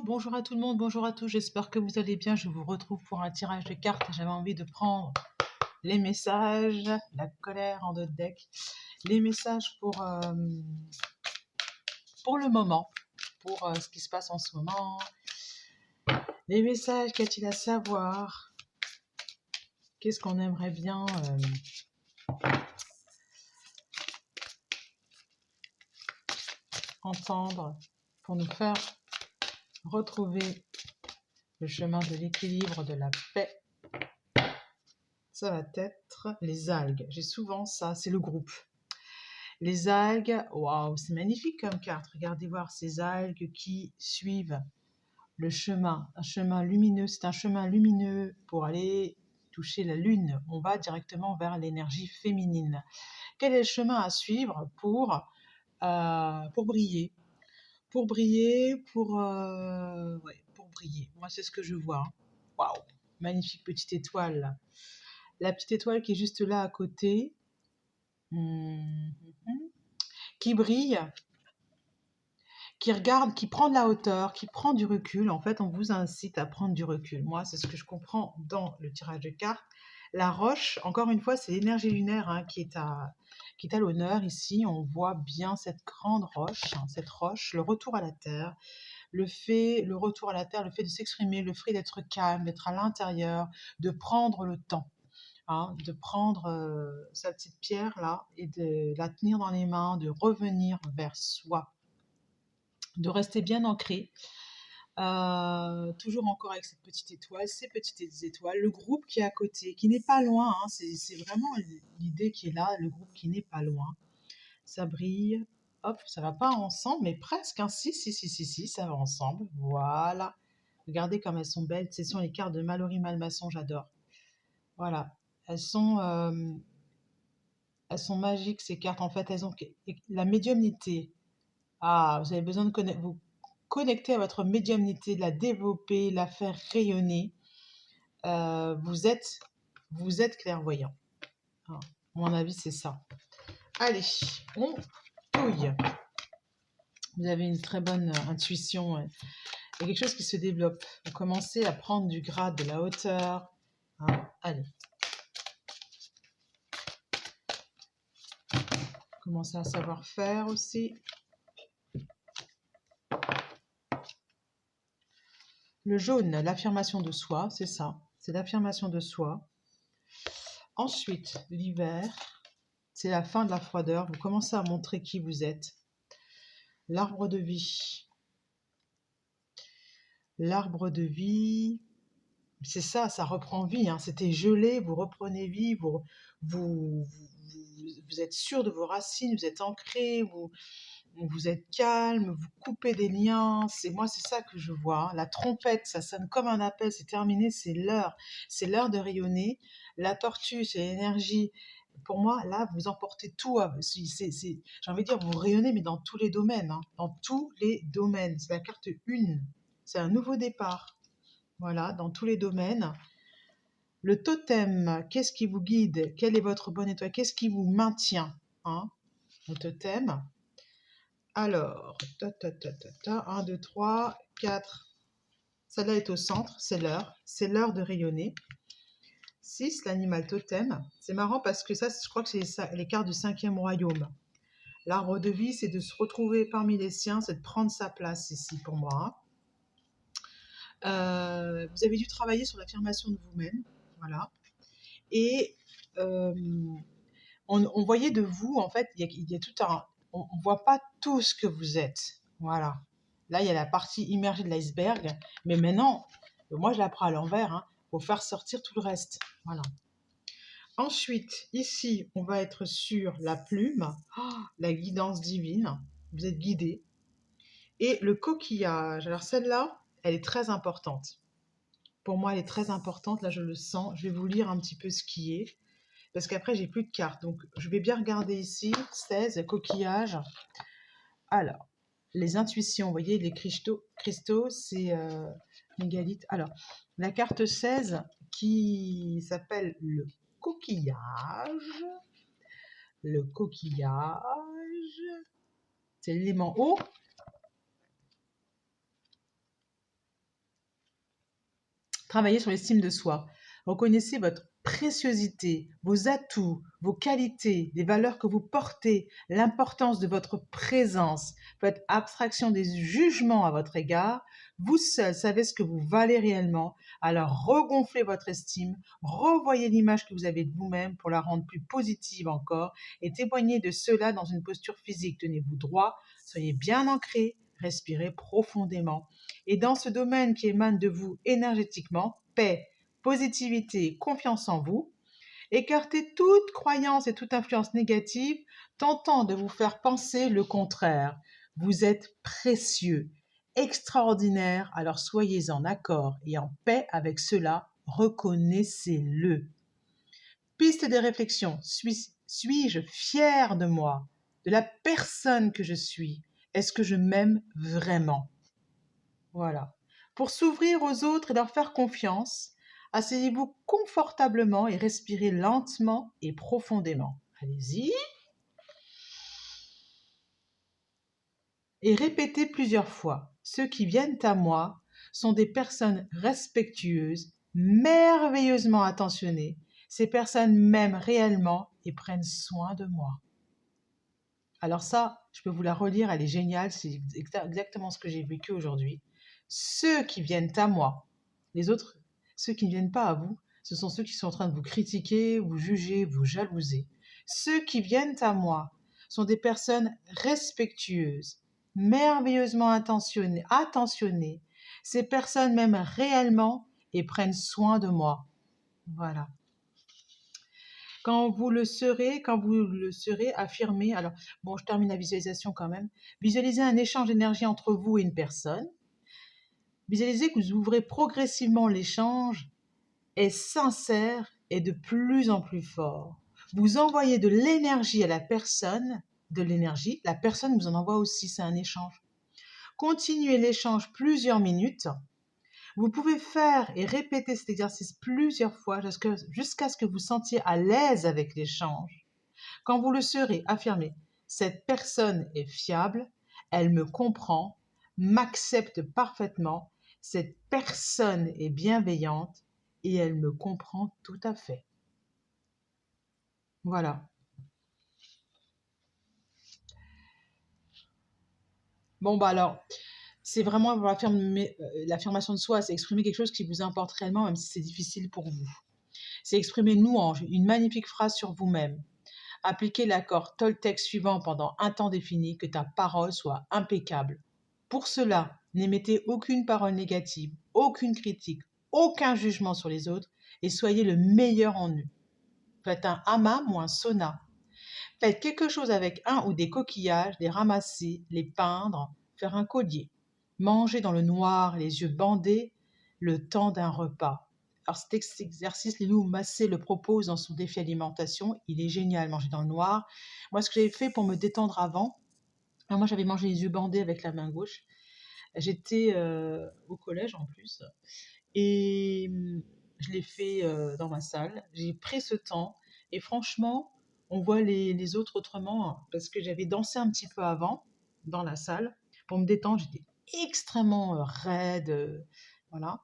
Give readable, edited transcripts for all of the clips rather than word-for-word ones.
bonjour à tout le monde, bonjour à tous, j'espère que vous allez bien. Je vous retrouve pour un tirage de cartes. J'avais envie de prendre les messages, la colère en deux decks, les messages pour le moment, pour ce qui se passe en ce moment, les messages, qu'a-t-il à savoir, qu'est-ce qu'on aimerait bien entendre pour nous faire retrouver le chemin de l'équilibre, de la paix. Ça va être les algues. J'ai souvent ça, c'est le groupe. Les algues, waouh, c'est magnifique comme carte. Regardez voir ces algues qui suivent le chemin, un chemin lumineux. C'est un chemin lumineux pour aller toucher la lune. On va directement vers l'énergie féminine. Quel est le chemin à suivre pour briller? Pour briller, pour briller. Moi, c'est ce que je vois. Waouh, magnifique petite étoile. La petite étoile qui est juste là à côté, qui brille, qui regarde, qui prend de la hauteur, qui prend du recul. En fait, on vous incite à prendre du recul. Moi, c'est ce que je comprends dans le tirage de cartes. La roche, encore une fois, c'est l'énergie lunaire qui est à l'honneur ici. On voit bien cette grande roche, cette roche, le retour à la terre, le retour à la terre, le fait de s'exprimer, le fait d'être calme, d'être à l'intérieur, de prendre le temps. De prendre sa petite pierre là et de la tenir dans les mains, de revenir vers soi, de rester bien ancré, toujours encore avec cette petite étoile, ces petites étoiles, le groupe qui est à côté, qui n'est pas loin, c'est vraiment l'idée qui est là, le groupe qui n'est pas loin, ça brille, hop, ça va pas ensemble, mais presque, si, ça va ensemble, voilà, regardez comme elles sont belles, ce sont les cartes de Mallory Malmasson, j'adore, voilà, elles sont magiques ces cartes, en fait, elles ont la médiumnité. Vous avez besoin de vous connecter à votre médiumnité, de la développer, la faire rayonner. Vous êtes clairvoyant. À mon avis, c'est ça. Allez, on touille. Vous avez une très bonne intuition. Il y a quelque chose qui se développe. Vous commencez à prendre du grade, de la hauteur. Allez. Commencez à savoir faire aussi. Le jaune, l'affirmation de soi, c'est ça. C'est l'affirmation de soi. Ensuite, l'hiver, c'est la fin de la froideur. Vous commencez à montrer qui vous êtes. L'arbre de vie. L'arbre de vie, c'est ça, ça reprend vie. C'était gelé, vous reprenez vie, vous êtes sûr de vos racines, vous êtes ancré, vous êtes calme, vous coupez des liens. Moi, c'est ça que je vois. La trompette, ça sonne comme un appel, c'est terminé, c'est l'heure. C'est l'heure de rayonner. La tortue, c'est l'énergie. Pour moi, là, vous emportez tout. J'ai envie de dire, vous rayonnez, mais dans tous les domaines. Dans tous les domaines. C'est la carte 1. C'est un nouveau départ. Voilà, dans tous les domaines. Le totem, qu'est-ce qui vous guide? Quelle est votre bonne étoile? Qu'est-ce qui vous maintient? Le totem. Alors, 1, 2, 3, 4. Celle-là est au centre, c'est l'heure. C'est l'heure de rayonner. 6, l'animal totem. C'est marrant parce que ça, je crois que c'est les cartes du 5e royaume. L'arbre de vie, c'est de se retrouver parmi les siens, c'est de prendre sa place ici pour moi. Vous avez dû travailler sur l'affirmation de vous-même. Voilà. Et on voyait de vous, en fait, il y a tout un... On ne voit pas tout ce que vous êtes. Voilà. Là, il y a la partie immergée de l'iceberg. Mais maintenant, moi, je la prends à l'envers. Pour faire sortir tout le reste. Voilà. Ensuite, ici, on va être sur la plume, la guidance divine. Vous êtes guidé. Et le coquillage. Alors, celle-là, elle est très importante. Pour moi, elle est très importante. Là, je le sens. Je vais vous lire un petit peu ce qui est. Parce qu'après, j'ai plus de cartes. Donc, je vais bien regarder ici. 16, coquillage. Alors, les intuitions, vous voyez, les cristaux, c'est mégalithe. Alors, la carte 16 qui s'appelle le coquillage. Le coquillage, c'est l'élément eau. Travaillez sur l'estime de soi. Reconnaissez votre préciosité, vos atouts, vos qualités, les valeurs que vous portez, l'importance de votre présence. Faites abstraction des jugements à votre égard. Vous seul savez ce que vous valez réellement. Alors regonflez votre estime, revoyez l'image que vous avez de vous-même pour la rendre plus positive encore et témoignez de cela dans une posture physique. Tenez-vous droit, soyez bien ancré, respirez profondément. Et dans ce domaine qui émane de vous énergétiquement, paix, positivité, confiance en vous, écartez toute croyance et toute influence négative tentant de vous faire penser le contraire. Vous êtes précieux, extraordinaire, alors soyez en accord et en paix avec cela, reconnaissez-le. Piste de réflexion, suis-je fier de moi, de la personne que je suis? Est-ce que je m'aime vraiment? Voilà. Pour s'ouvrir aux autres et leur faire confiance, asseyez-vous confortablement et respirez lentement et profondément. Allez-y. Et répétez plusieurs fois. Ceux qui viennent à moi sont des personnes respectueuses, merveilleusement attentionnées. Ces personnes m'aiment réellement et prennent soin de moi. Alors ça, je peux vous la relire, elle est géniale, c'est exactement ce que j'ai vécu aujourd'hui. Ceux qui viennent à moi, les autres, ceux qui ne viennent pas à vous, ce sont ceux qui sont en train de vous critiquer, vous juger, vous jalouser. Ceux qui viennent à moi sont des personnes respectueuses, merveilleusement attentionnées. Ces personnes m'aiment réellement et prennent soin de moi. Voilà. Quand vous le serez, affirmez. Alors, bon, je termine la visualisation quand même. Visualisez un échange d'énergie entre vous et une personne. Visualisez que vous ouvrez progressivement l'échange est sincère et de plus en plus fort. Vous envoyez de l'énergie à la personne, la personne vous en envoie aussi, c'est un échange. Continuez l'échange plusieurs minutes. Vous pouvez faire et répéter cet exercice plusieurs fois jusqu'à ce que vous sentiez à l'aise avec l'échange. Quand vous le serez, affirmez, cette personne est fiable, elle me comprend, m'accepte parfaitement, cette personne est bienveillante et elle me comprend tout à fait. Voilà. Bon, bah alors, c'est vraiment l'affirmation de soi, c'est exprimer quelque chose qui vous importe réellement, même si c'est difficile pour vous. C'est exprimer une louange, une magnifique phrase sur vous-même. Appliquez l'accord Toltec suivant pendant un temps défini, que ta parole soit impeccable. Pour cela, n'émettez aucune parole négative, aucune critique, aucun jugement sur les autres et soyez le meilleur en eux. Faites un hammam ou un sauna. Faites quelque chose avec un ou des coquillages, les ramasser, les peindre, faire un collier. Mangez dans le noir, les yeux bandés, le temps d'un repas. Alors cet exercice, Lilou Massé le propose dans son défi alimentation. Il est génial, manger dans le noir. Moi, ce que j'avais fait pour me détendre avant, moi j'avais mangé les yeux bandés avec la main gauche. J'étais au collège en plus. Et je l'ai fait dans ma salle. J'ai pris ce temps. Et franchement, on voit les autres autrement, hein, parce que j'avais dansé un petit peu avant dans la salle pour me détendre. J'étais extrêmement raide. Voilà.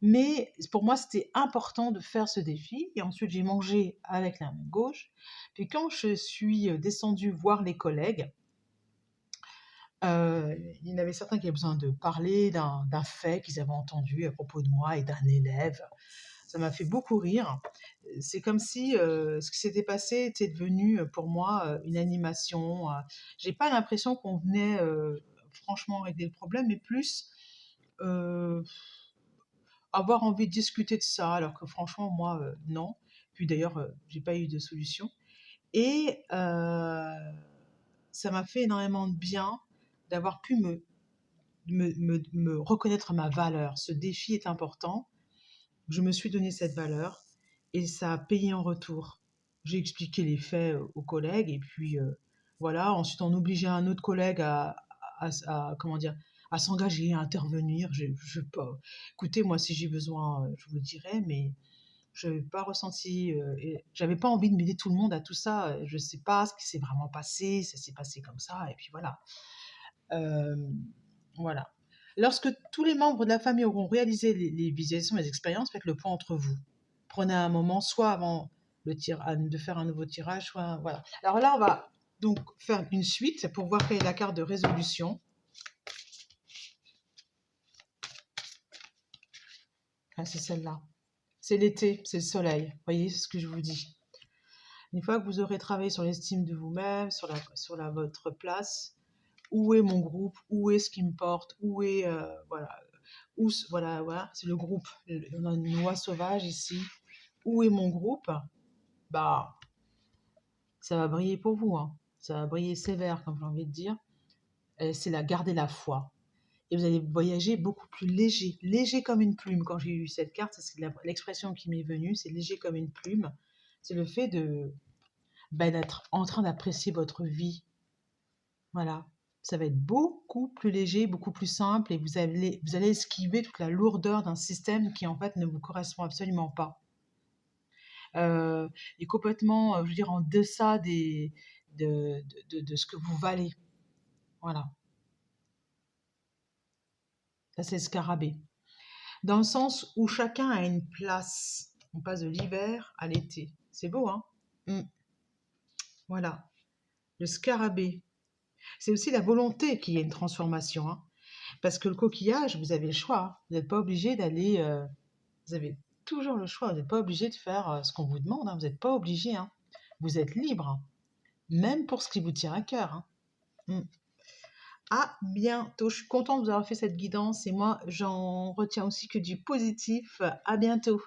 Mais pour moi, c'était important de faire ce défi. Et ensuite, j'ai mangé avec la main gauche. Puis quand je suis descendue voir les collègues, il y en avait certains qui avaient besoin de parler d'un fait qu'ils avaient entendu à propos de moi et d'un élève. Ça m'a fait beaucoup rire. C'est comme si ce qui s'était passé était devenu pour moi une animation. J'ai pas l'impression qu'on venait franchement régler le problème, mais plus euh, avoir envie de discuter de ça, alors que franchement, moi, non. Puis d'ailleurs, j'ai pas eu de solution. Et ça m'a fait énormément de bien d'avoir pu me reconnaître ma valeur. Ce défi est important. Je me suis donné cette valeur et ça a payé en retour. J'ai expliqué les faits aux collègues et puis voilà. Ensuite, on obligeait un autre collègue comment dire, à s'engager, à intervenir. Pas. Écoutez, moi, si j'ai besoin, je vous le dirai, mais je n'avais pas ressenti, et j'avais pas envie de mêler tout le monde à tout ça. Je sais pas ce qui s'est vraiment passé, ça s'est passé comme ça, et puis voilà. Euh, voilà. Lorsque tous les membres de la famille auront réalisé les visualisations, les expériences, faites le point entre vous. Prenez un moment, soit avant de faire un nouveau tirage, soit voilà. Alors là, on va donc faire une suite pour voir quelle est la carte de résolution. Ah, c'est celle-là. C'est l'été, c'est le soleil. Vous voyez, c'est ce que je vous dis. Une fois que vous aurez travaillé sur l'estime de vous-même, sur votre place, où est mon groupe, où est ce qui me porte, où est voilà, c'est le groupe. On a une oie sauvage ici. Où est mon groupe? Bah, ça va briller pour vous, hein. Ça va briller sévère, comme j'ai envie de dire. C'est garder la foi. Et vous allez voyager beaucoup plus léger, léger comme une plume. Quand j'ai eu cette carte, c'est l'expression qui m'est venue, c'est léger comme une plume. C'est le fait d'être en train d'apprécier votre vie. Voilà. Ça va être beaucoup plus léger, beaucoup plus simple et vous allez esquiver toute la lourdeur d'un système qui en fait ne vous correspond absolument pas. Et complètement, je veux dire, en deçà de ce que vous valez. Voilà. Ça, c'est le scarabée. Dans le sens où chacun a une place. On passe de l'hiver à l'été. C'est beau, hein? Voilà. Le scarabée. C'est aussi la volonté qu'il y ait une transformation, hein. Parce que le coquillage, vous avez le choix, hein. Vous n'êtes pas obligé d'aller... vous avez toujours le choix. Vous n'êtes pas obligé de faire ce qu'on vous demande, hein. Vous n'êtes pas obligé, hein. Vous êtes libre, hein. Même pour ce qui vous tient à cœur, hein. À bientôt. Je suis contente de vous avoir fait cette guidance et moi, j'en retiens aussi que du positif. À bientôt.